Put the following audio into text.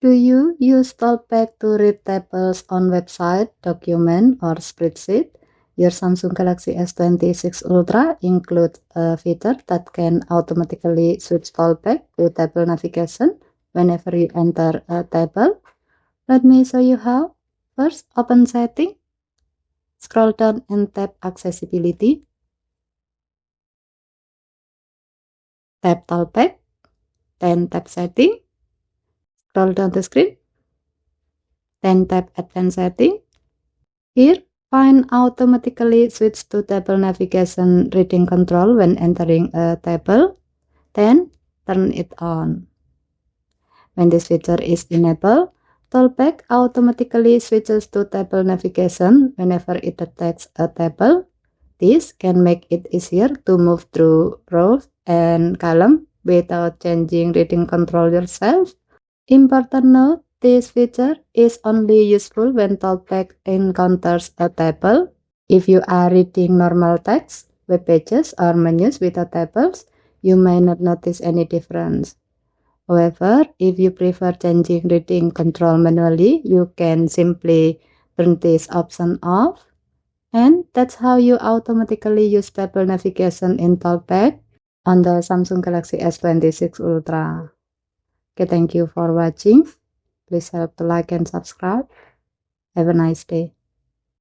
Do you use TalkBack to read tables on website, document, or spreadsheet? Your Samsung Galaxy S26 Ultra includes a feature that can automatically switch TalkBack to table navigation whenever you enter a table. Let me show you how. First, open Setting, scroll down and tap Accessibility. Tap TalkBack, then tap Setting. Scroll down the screen, then tap Advanced Setting. Here, find Automatically Switch to Table Navigation Reading Control when entering a table, then turn it on. When this feature is enabled, TalkBack automatically switches to table navigation whenever it detects a table. This can make it easier to move through rows and columns without changing reading control yourself. Important note, this feature is only useful when TalkBack encounters a table. If you are reading normal text, web pages, or menus without tables, you may not notice any difference. However, if you prefer changing reading control manually, you can simply turn this option off. And that's how you automatically use table navigation in TalkBack on the Samsung Galaxy S26 Ultra. Okay, thank you for watching. Please help to like and subscribe. Have a nice day.